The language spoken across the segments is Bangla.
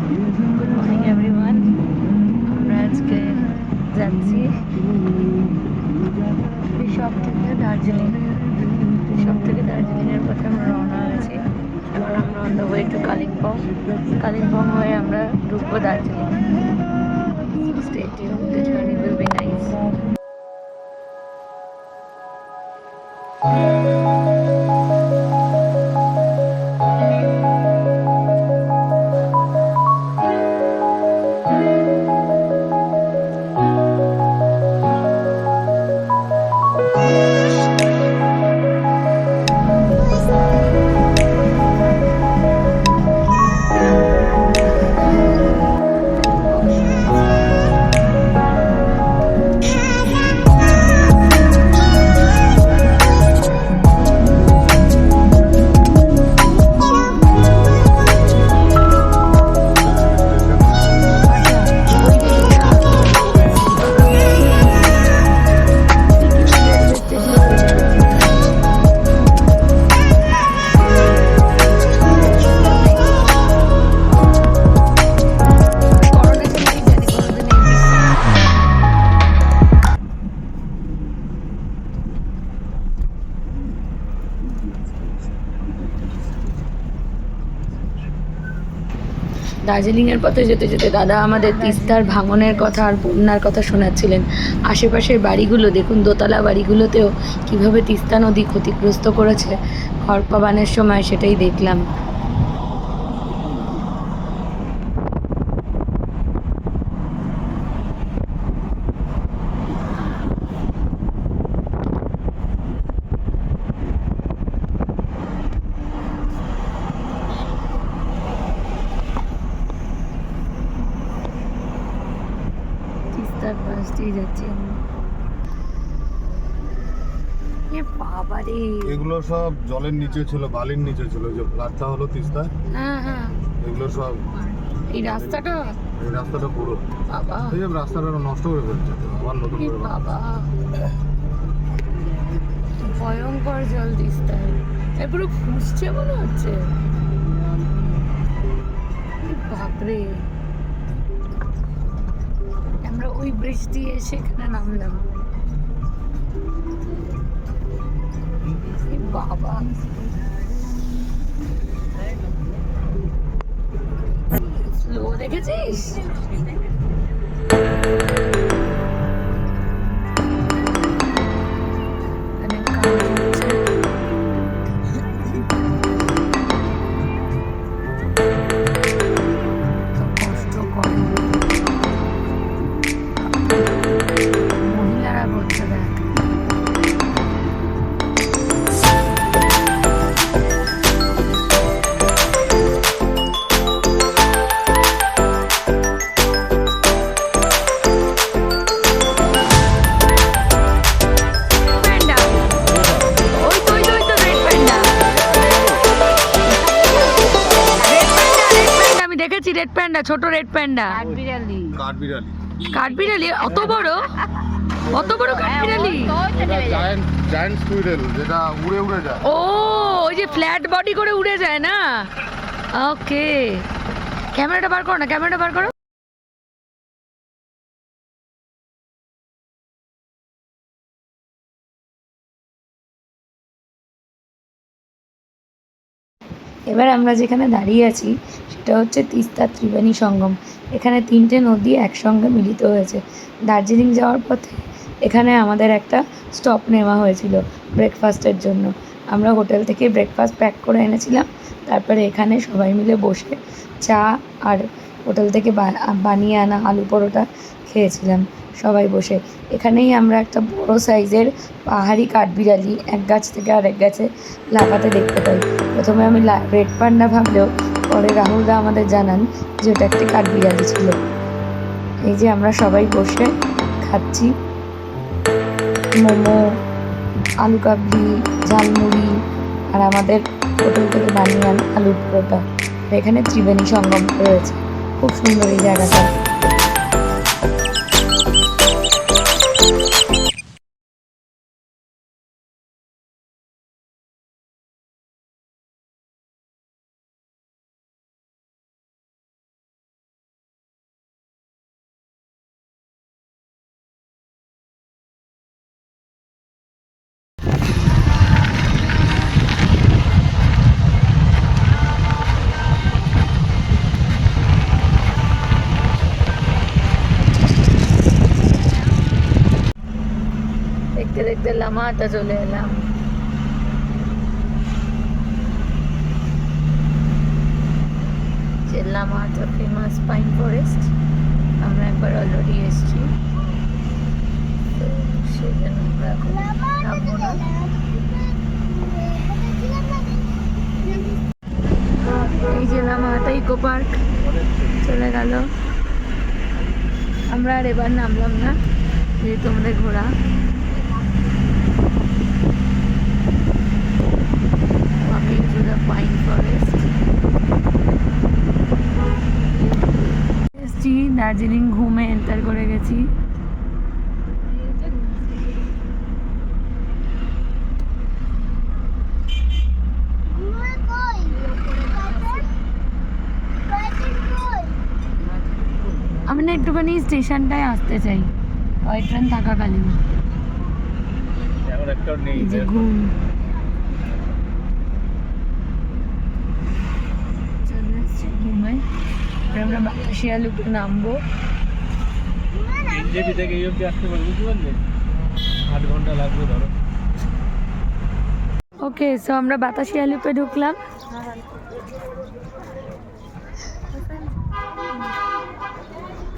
Good morning everyone. আমরা আজকে যাচ্ছি ঋষভ থেকে দার্জিলিং। ঋষভ থেকে দার্জিলিংয়ের পথে আমরা রওনা হয়েছি। এখন আমরা on the way to Kalimpong. Kalimpong হয়ে আমরা ঢুকবো Darjeeling. Stay tuned, the journey will be nice. দার্জিলিংয়ের পথে যেতে যেতে দাদা আমাদের তিস্তার ভাঙনের কথা আর বন্যার কথা শোনাচ্ছিলেন। আশেপাশের বাড়িগুলো দেখুন, দোতলা বাড়িগুলোতেও কিভাবে তিস্তা নদী ক্ষতিগ্রস্ত করেছে খড়পাবানের সময়, সেটাই দেখলাম। তিস্তার পাশ দিয়ে যাচ্ছি আমরা। এ বাবা রে, এগুলো সব জলের নিচে ছিল, বালির নিচে ছিল। যে ফ্ল্যাটটা হলো তিস্তা, হ্যাঁ হ্যাঁ, এগুলো সব এই রাস্তাটা, এই রাস্তাটা পুরো, বাবা এই যে রাস্তাটা নষ্ট করে ফেলছে, আবার নতুন এ করে বাবা, ভয়ঙ্কর জল তিস্তায়। এরপরে ফুসছে মনে হচ্ছে। এ বাপরে, আমরা ওই ব্রিজ দিয়ে এসে এখানে নামলাম। এ বাবা, স্লো দেখেছিস? এখানে কাজ হচ্ছে। কত কষ্ট করে মহিলারা করছে, দেখ। প্যান্ডা, ওই তো ওই তো ওই তো red panda, red panda, red panda, আমি দেখেছি রেড প্যান্ডা, ছোট রেড প্যান্ডা। কাঠবিড়ালি। কাঠবিড়ালি অত বড়, অত বড় কাঠবিড়ালি? জায়ান্ট জায়ান্ট স্কুইরেল, যেটা উড়ে উড়ে যায়। ও, ওই যে ফ্ল্যাট বডি করে উড়ে যায় না? ওকে, ক্যামেরাটা বার করো না, ক্যামেরাটা বার করো। এবার আমরা যেখানে দাঁড়িয়ে আছি সেটা হচ্ছে তিস্তা ত্রিবেণী সঙ্গম। এখানে তিনটে নদী একসঙ্গে মিলিত হয়েছে। দার্জিলিং যাওয়ার পথে এখানে আমাদের একটা স্টপ নেওয়া হয়েছিল ব্রেকফাস্টের জন্য। আমরা হোটেল থেকে ব্রেকফাস্ট প্যাক করে এনেছিলাম, তারপরে এখানে সবাই মিলে বসে চা আর হোটেল থেকে বানিয়ে আনা আলু পরোটা খেয়েছিলাম সবাই বসে। এখানেই আমরা একটা বড় সাইজের পাহাড়ি কাঠবিড়ালি এক গাছ থেকে আরেক গাছে লাফাতে দেখতে পাই। প্রথমে আমি রেড পান্ডা ভাবলেও পরে রাহুলদা আমাদের জানান যে ওটা একটি কাঠবিড়ালি ছিল। এই যে আমরা সবাই বসে খাচ্ছি মোমো, আলু কাবলি, ঝালমুড়ি আর আমাদের হোটেল থেকে বানিয়ে আনা আলুর পরোটা। এখানে ত্রিবেণী সঙ্গম রয়েছে, খুব সুন্দর এই জায়গাটা। লামাতে চলে এলাম। লামাতে ফেমাস পাইন ফরেস্ট, আমরা একবার অলরেডি এসেছি, তো সেই জন্য আমরা এখন নামবো না। এই যে লামাতে ইকো পার্ক চলে গেল, আমরা আর এবার নামলাম না, যেহেতু আমাদের ঘোরা। Walking through the pine forest. এসছি দার্জিলিং ঘুমে এন্টার করে গেছি। আমি না একটুখানি স্টেশনটায় আসতে চাই টয় ট্রেন থাকাকালীন। এই যে ঘুম, ঘুমে আমরা বাতাসিয়া লুপে নামবো। ওকে, সো আমরা বাতাসিয়া লুপে ঢুকলাম।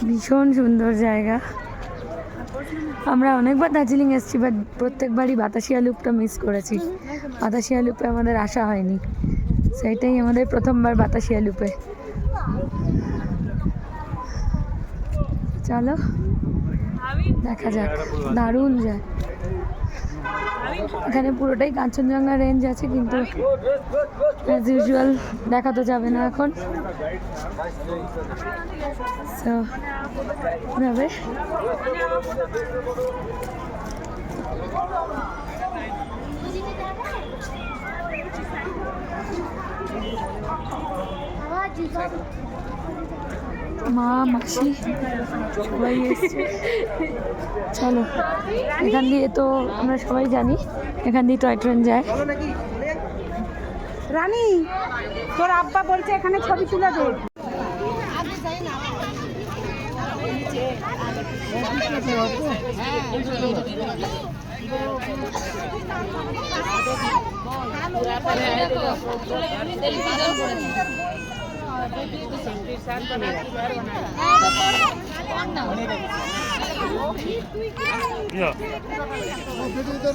ভীষণ সুন্দর জায়গা। আমরা অনেকবার দার্জিলিং এসেছি, বাট প্রত্যেকবারই বাতাসিয়া লুপটা মিস করেছি। বাতাসিয়া লুপে আমাদের আসা হয়নি, সেইটাই আমাদের প্রথমবার বাতাসিয়া লুপে। চলো দেখা যাক, দারুণ যায়। এখানে পুরোটাই কাঞ্চনজঙ্ঘা রেঞ্জ আছে, কিন্তু অ্যাজ ইউজুয়াল দেখা তো যাবে না এখন। সো যাবে মা মাসি সবাই এসছে। চলো, এখান দিয়ে তো আমরা সবাই জানি এখান দিয়ে টয় ট্রেন যায়। রানী, তোর আব্বা বলছে এখানে ছবি তুলে দে।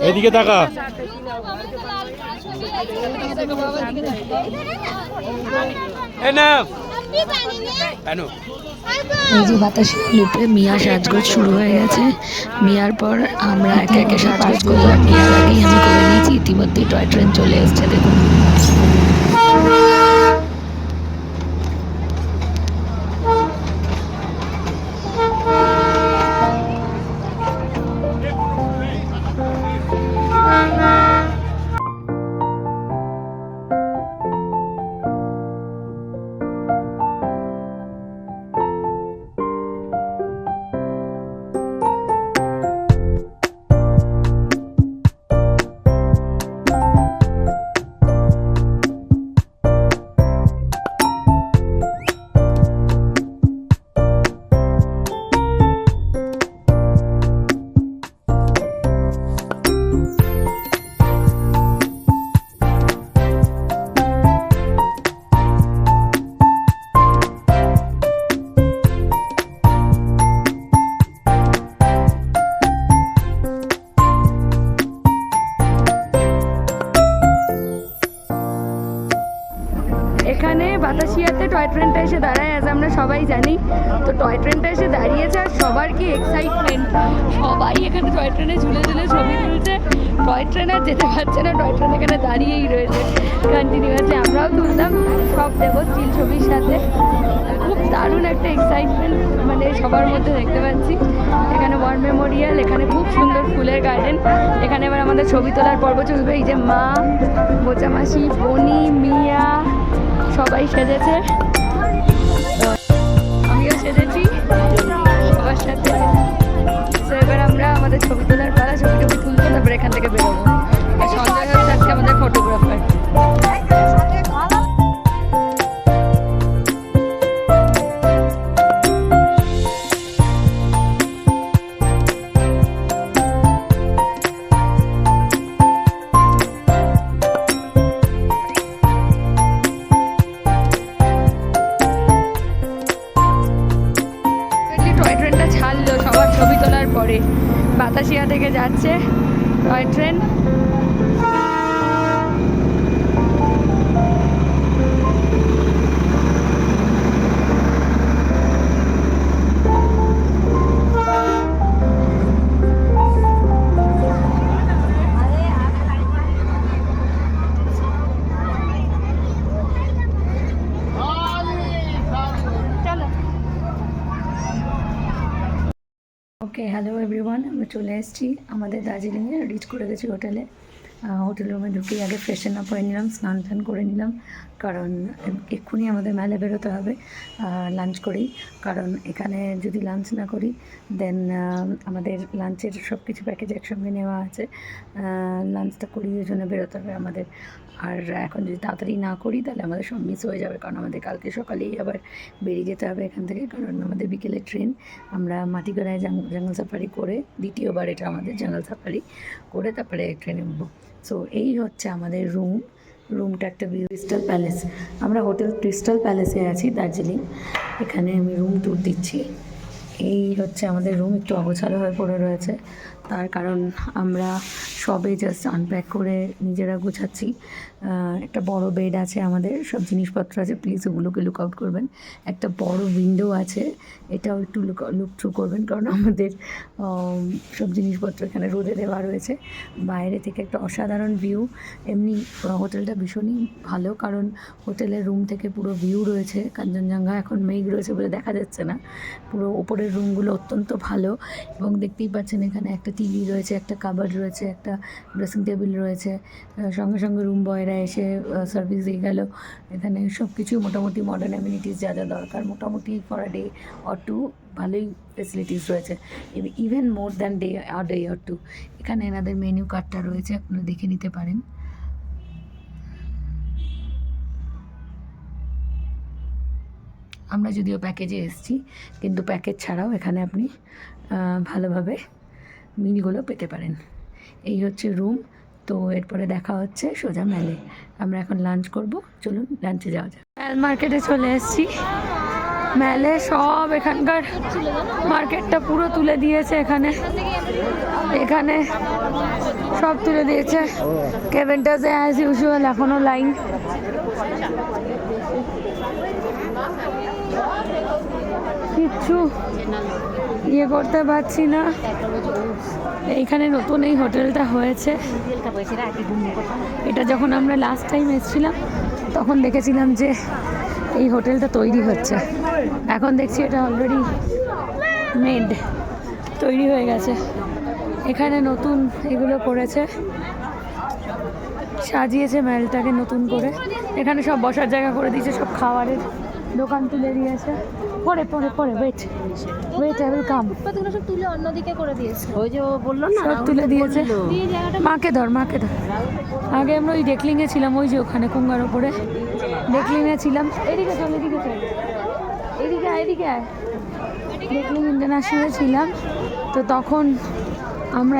এদিকে তাকা। এই যে বাতাসিয়া লুপে মিয়া সাজগোজ শুরু হয়ে গেছে। মিয়ার পর আমরা একে একে সাজগোজ করলাম। মিয়ার আগেই আমি করে নিয়েছি, ইতিমধ্যেই টয় ট্রেন চলে এসছে, দেখুন। এখানে বাতাসিয়াতে টয় ট্রেনটা এসে দাঁড়ায়, অ্যাজ আমরা সবাই জানি। তো টয় ট্রেনটা এসে দাঁড়িয়েছে, আর সবার কি এক্সাইটমেন্ট, সবাই এখানে টয় ট্রেনে ঝুলে ঝুলে ছবি তুলছে। টয় ট্রেন আর যেতে পারছে না, টয় ট্রেন এখানে দাঁড়িয়েই রয়েছে কন্টিনিউয়াসলি। আমরাও তুললাম সব দেবো চিল ছবির সাথে। খুব দারুণ একটা এক্সাইটমেন্ট মানে সবার মধ্যে দেখতে পাচ্ছি। এখানে ওয়ার মেমোরিয়াল, এখানে খুব সুন্দর ফুলের গার্ডেন। এখানে এবার আমাদের ছবি তোলার পর্ব চলবে। এই যে মা, বোচামাসি, বনি, মিয়া সবাই সেজেছে, আমিও সেজেছি সবার সাথে। তো এবার আমরা আমাদের ছবি তোলার পালা, ছবি টবি তুলবো, তারপরে এখান থেকে বেরোবো। আর সঞ্জয় হচ্ছে আজকে আমাদের ফটোগ্রাফার। থেকে যাচ্ছে টয় ট্রেন। ওকে, হ্যালো এভরিওয়ান, আমরা চলে এসেছি আমাদের দার্জিলিংয়ে, রিচ করে গেছি হোটেলে। হোটেল রুমে ঢুকেই আগে ফ্রেশন আপ হয়ে নিলাম, স্নান টান করে নিলাম, কারণ এক্ষুনি আমাদের মেলে বেরোতে হবে লাঞ্চ করেই। কারণ এখানে যদি লাঞ্চ না করি দেন আমাদের লাঞ্চের সব কিছু প্যাকেজ একসঙ্গে নেওয়া আছে, লাঞ্চটা করিয়ে জন্য বেরোতে হবে আমাদের। আর এখন যদি তাড়াতাড়ি না করি তাহলে আমাদের সব মিস হয়ে যাবে, কারণ আমাদের কালকে সকালেই আবার বেরিয়ে যেতে হবে এখান থেকে, কারণ আমাদের বিকেলে ট্রেন। আমরা মাটিগড়ায় জঙ্গল সাফারি করে, দ্বিতীয়বার এটা আমাদের জঙ্গল সাফারি করে তারপরে ট্রেনে উঠবো। সো এই হচ্ছে আমাদের রুমটা একটা ক্রিস্টাল প্যালেস। আমরা হোটেল ক্রিস্টাল প্যালেসে আছি দার্জিলিং। এখানে আমি রুম ট্যুর দিচ্ছি। এই হচ্ছে আমাদের রুম, একটু অগোছালো হয়ে পড়ে রয়েছে, তার কারণ আমরা সবে জাস্ট আনপ্যাক করে নিজেরা গোছাচ্ছি। একটা বড় বেড আছে, আমাদের সব জিনিসপত্র আছে, প্লিজ ওগুলোকে লুক আউট করবেন। একটা বড় উইন্ডো আছে, এটাও একটু লুক থ্রু করবেন, কারণ আমাদের সব জিনিসপত্র এখানে রোদে দেওয়া রয়েছে। বাইরে থেকে একটা অসাধারণ ভিউ। এমনি হোটেলটা ভীষণই ভালো, কারণ হোটেলের রুম থেকে পুরো ভিউ রয়েছে কাঞ্চনজঙ্ঘা। এখন মেঘ রয়েছে বলে দেখা যাচ্ছে না, পুরো ওপরের রুমগুলো অত্যন্ত ভালো। এবং দেখতেই পাচ্ছেন এখানে একটা টিভি রয়েছে, একটা কাবার্ড রয়েছে, একটা ড্রেসিং টেবিল রয়েছে। সঙ্গে সঙ্গে রুম বয়রা এসে সার্ভিস দিয়ে গেল। এখানে সব কিছু মোটামুটি মডার্ন অ্যামিনিটিস যা যা দরকার মোটামুটি for a day or two ভালোই ফেসিলিটিস রয়েছে, even more than day or two. এখানে এনাদের মেনু কার্ডটা রয়েছে, আপনারা দেখে নিতে পারেন। আমরা যদিও প্যাকেজে এসেছি, কিন্তু প্যাকেজ ছাড়াও এখানে আপনি ভালোভাবে মিলগুলো পেতে পারেন। এই হচ্ছে রুম। তো এরপরে দেখা হচ্ছে সোজা মেলে। আমরা এখন লাঞ্চ করব, চলুন লাঞ্চে যাওয়া যাক। মেল মার্কেটে চলে এসেছি। মেলে সব এখানকার মার্কেটটা পুরো তুলে দিয়েছে, এখানে সব তুলে দিয়েছে। কেভেন্টাসে অ্যাজ ইউজুয়াল এখনও লাইন। কিচ্ছু ইয়ে করতে পারছি না। এইখানে নতুন এই হোটেলটা হয়েছে, এটা যখন আমরা লাস্ট টাইম এসেছিলাম তখন দেখেছিলাম যে এই হোটেলটা তৈরি হচ্ছে। এখন দেখছি এটা অলরেডি মেড, তৈরি হয়ে গেছে। এখানে নতুন এগুলো করেছে, সাজিয়েছে মেলটাকে নতুন করে। এখানে সব বসার জায়গা করে দিয়েছে, সব খাবারের দোকান তুলে দিয়েছে। পরে ওয়েট আই উইল কাম। ফুটপাতগুলো সব তুলে অন্যদিকে করে দিয়েছে, ওই যে ও বললো না, সব তুলে দিয়েছে। মাকে ধর। আগে আমরা ওই ডেকলিংয়ে ছিলাম, ওই যে ওখানে কুঙ্গার ওপরে ডেকলিংয়ে ছিলাম। এদিকে আয়। ডেকলিং ইন্টারন্যাশনালে ছিলাম, তো তখন আমরা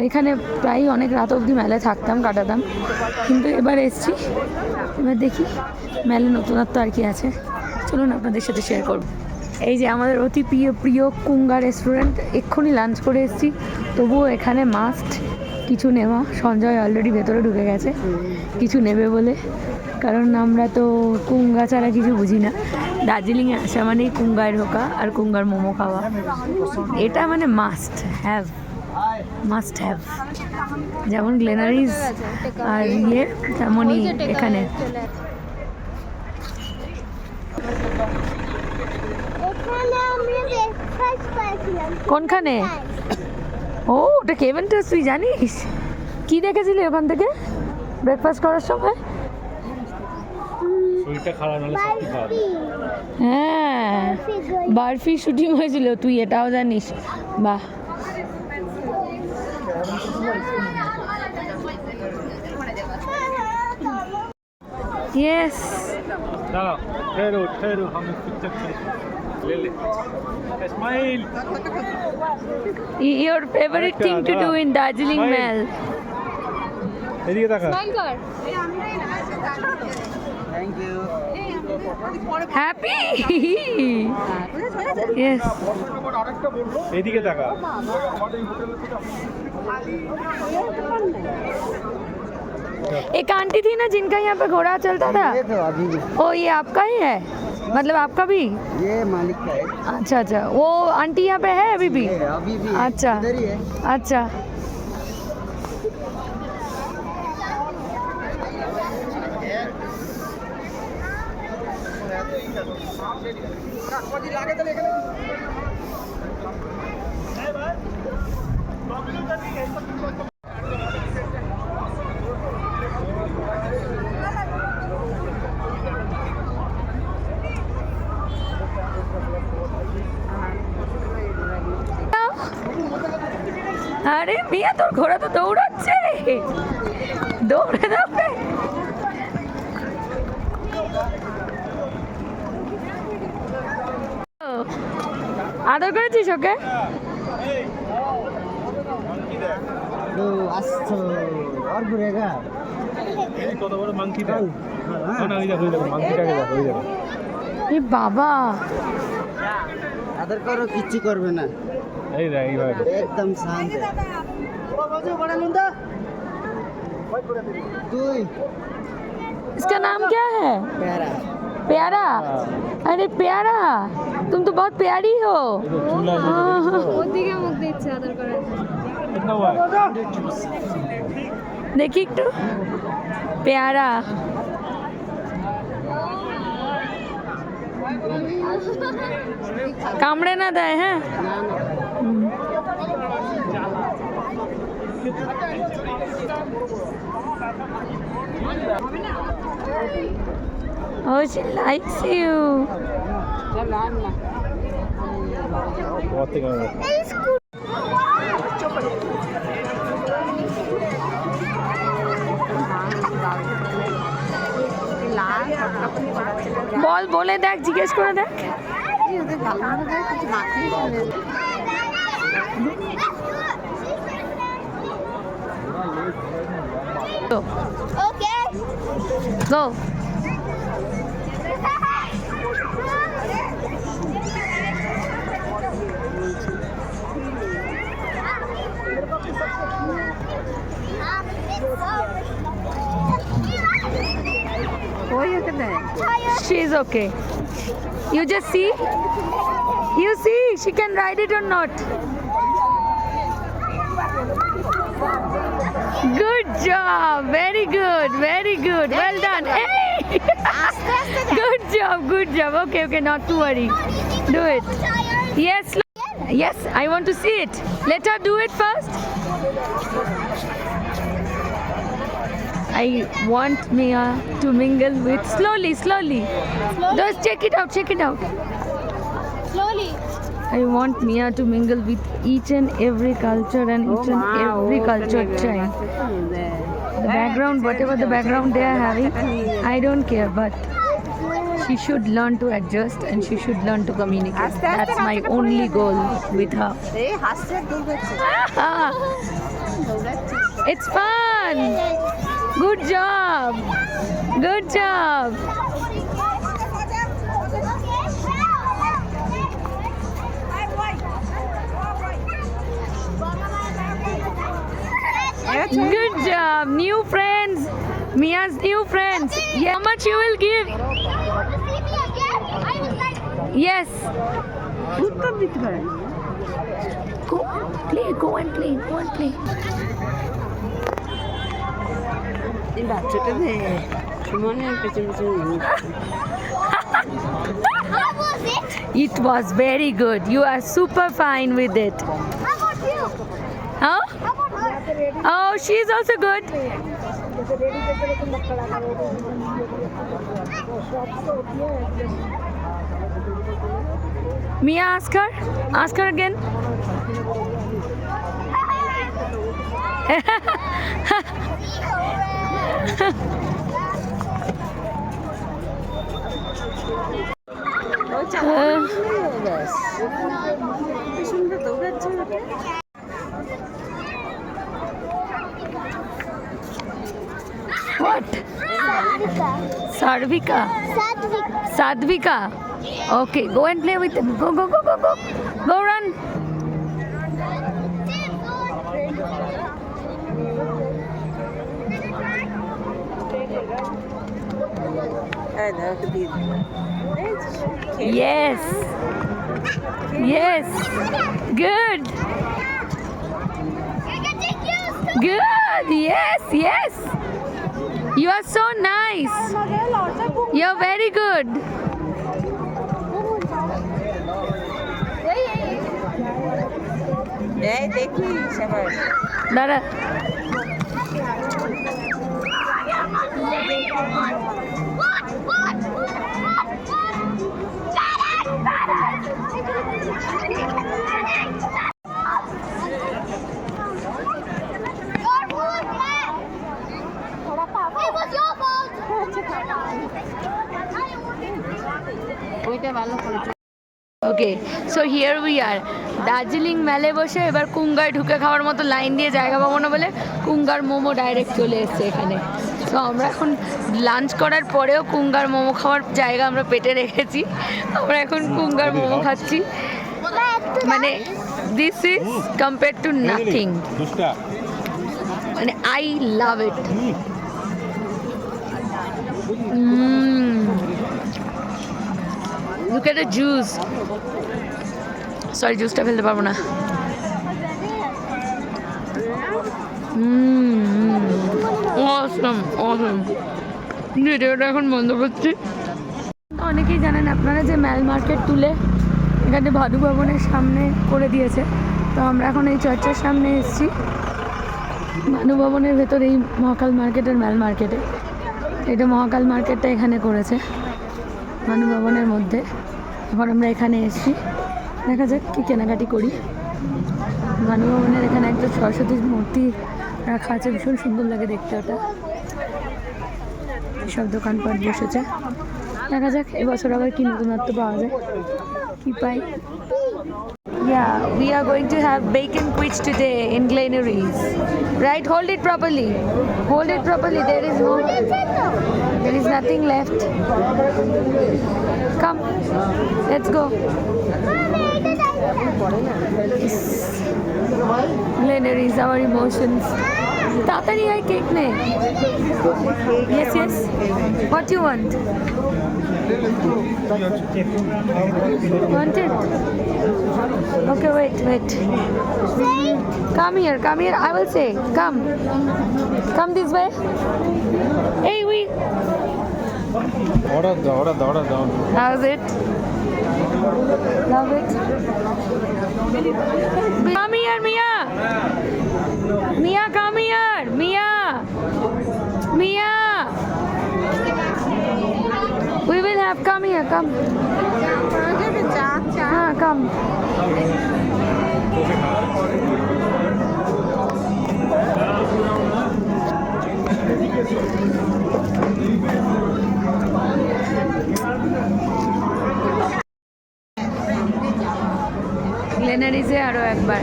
এখানে প্রায় অনেক রাত অবধি মেলায় কাটাতাম। কিন্তু এবার এসছি, এবার দেখি মেলে নতুনত্ব আর কি আছে, চলুন আপনাদের সাথে শেয়ার করব। এই যে আমাদের অতি প্রিয় কুঙ্গা রেস্টুরেন্ট। এক্ষুনি লাঞ্চ করে এসেছি, তবুও এখানে মাস্ট কিছু নেওয়া। সঞ্জয় অলরেডি ভেতরে ঢুকে গেছে কিছু নেবে বলে, কারণ আমরা তো কুঙ্গা ছাড়া কিছু বুঝি না। দার্জিলিংয়ে আসা মানেই কুঙ্গায় ঢোকা আর কুঙ্গার মোমো খাওয়া, এটা মানে মাস্ট হ্যাভ। যেমন গ্লেনারিজ আর তেমনই এখানে। কোনখানে? ও, ওটা কেভেন্টাস, তুই জানিস? কি দেখেছিলি ওখান থেকে ব্রেকফাস্ট করার সময়? হ্যাঁ, বার্ফি শুটিং হয়েছিল, তুই এটাও জানিস? বাহ। Yes. ठहरो हम पिक्चर ले smile. Your favorite thing to do in Darjeeling Mall? এদিকে তাকা। স্মাইল কর। হ্যাপি यस এদিকে তাকা। एक आंटी थी ना जिनका यहाँ पे घोड़ा चलता था, ये तो अभी भी ओ ये आपका ही है, मतलब आपका भी? ये मालिक का है। अच्छा अच्छा, वो आंटी यहाँ पे है अभी भी? ये अभी भी है। अच्छा इधर ही है। अच्छा। আরে মিয়া তোর ঘোড়া তো দৌড়াচ্ছে, দৌড়ে দৌড়ে। আদর করেছিস ওকে? तो अस्त और घूरेगा। এই কত বড় মাংকিটা। না না ওই দেখো মাংকিটাকে দেখো ওই দেখো। এ বাবা, आदर करो किच्छु करबे ना, এই দেখ এইভাবে। एकदम शांत है। दुई इसका नाम क्या है? प्यारा प्यारा। अरे प्यारा, तुम तो बहुत प्यारी हो। এই তো চুল আছে। ওর দিকে মুখ দিচ্ছে আদর করার জন্য। কিতনা हुआ है? देखी একটু प्यारा। কামড়ে না দেয়, হ্যাঁ? Oh, she likes you. बहुत ही कम है। বল, বলে দেখ, জিজ্ঞেস করে দেখ। Go. She's okay. You just see. You see, she can ride it or not. Good job. Very good. Very good. Well done. Hey. Good job. Good job. Okay, okay. Not to worry. Do it. Yes. Yes. I want to see it. Let her do it first. I want Mia to mingle with slowly. Just check it out. Slowly. I want Mia to mingle with each and every culture and each and every culture tribe. The background, whatever the background they are having, I don't care, but she should learn to adjust and she should learn to communicate. That's my only goal with her. It's fun. Good job. Good job. Good job. New friends. Mia's new friends. Yeah. How much you will give? Yes. Go play. Go and play. Go and play. How was it? It was very good. You are super fine with it. How about you? Huh? How about her? Oh, she's also good. Mia, ask her. Ask her again. What? Sadvika. Sarvika. Sadvika. Sadvika. Okay, go and play with them. Go, go, go, go, go. Go run. Yes. Yes. Good. Good. Yes, yes. You are so nice. You're very good. দাঁড়া It was your fault. Okay so here we are Darjeeling মেলে বসে এবার কুঙ্গায় ঢুকে খাওয়ার মতো লাইন দিয়ে জায়গা পাবো না বলে কুঙ্গার মোমো ডাইরেক্ট চলে এসছে এখানে। তো আমরা এখন লাঞ্চ করার পরেও কুঙ্গার মোমো খাওয়ার জায়গা আমরা পেটে রেখেছি। আমরা এখন কুঙ্গার মোমো খাচ্ছি। মানে this is compare to nothing. মানে I love it. Look at the juice. Sorry, juice-টা ফেলতে পারবো না। Awesome, awesome. ভিডিওটা এখন বন্ধ করছি। অনেকেই জানেন আপনারা যে ম্যাল মার্কেট তুলে এখানে ভাদু ভবনের সামনে করে দিয়েছে। তো আমরা এখন এই চার্চের সামনে এসেছি ভানু ভবনের ভেতর এই মহাকাল মার্কেটের ম্যাল মার্কেটে। এটা মহাকাল মার্কেটটা এখানে করেছে ভানু ভবনের মধ্যে। এখন আমরা এখানে এসেছি, দেখা যাক কী কেনাকাটি করি। ভানু ভবনের এখানে একটা সরস্বতীর মূর্তি রাখা আছে, ভীষণ সুন্দর লাগে দেখতে ওটা। সব দোকানপাট বসেছে, দেখা যাক এবছর আবার কি নতুনত্ব পাওয়া যায়, কি পাই। Yeah, we are going to have bacon quiche today in Glenaries. Right, hold it properly. Hold it properly. There is nothing left. Come, let's go. Glenaries, our emotions. Tatari, I cake ne. Yes, yes. What do you want? Want it? Okay, wait. Come here. I will say, come this way. Hey, we. Order down. How's it? Love it. Come here, Mia. Mia, come here. Mia. We will have. Come here. Come. Come. গ্লেনারিজে আরও একবার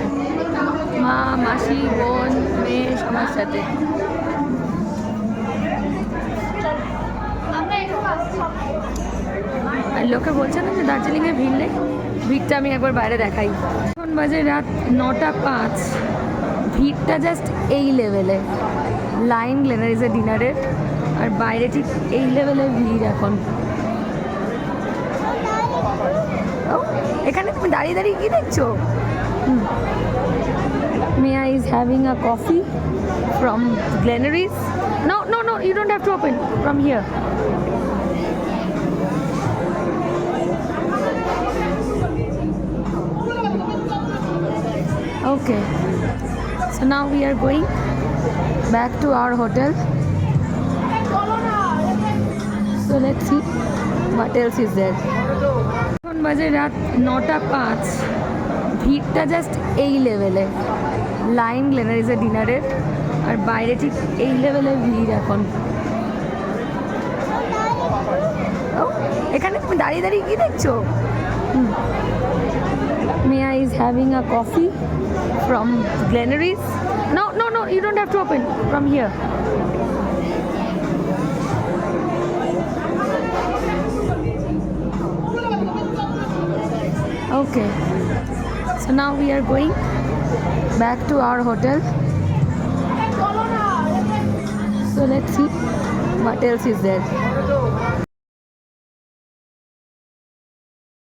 মা, মাসি, বোন, মেয়ে সবার সাথে। আর লোকে বলছে না যে দার্জিলিংয়ে ভিড় নেই, ভিড়টা আমি একবার বাইরে দেখাই। এখন বাজে রাত 9:05, ভিড়টা জাস্ট এই লেভেলে। লাইন গ্লেনারিজে ডিনারের, আর বাইরে ঠিক এই লেভেলের ভিড় এখন। এখানে তুমি দাঁড়িয়ে কি দেখছো? Mia is having a coffee from Glenaries. No, you don't have to open from here. Okay, so now we are going back to our hotel. So let's see what else is there. এখন বাজে রাত 9:05, ভিড়টা জাস্ট এই লেভেলে। লাইন গ্লেনারিজে ডিনারের, আর বাইরে ঠিক এই লেভেলের ভিড় এখন। এখানে তুমি দাঁড়িয়ে কি দেখছো? Mia is having a coffee from Glenaries. No, you don't have to open from here. Okay. So now we are going back to our hotel. So let's see what else is there.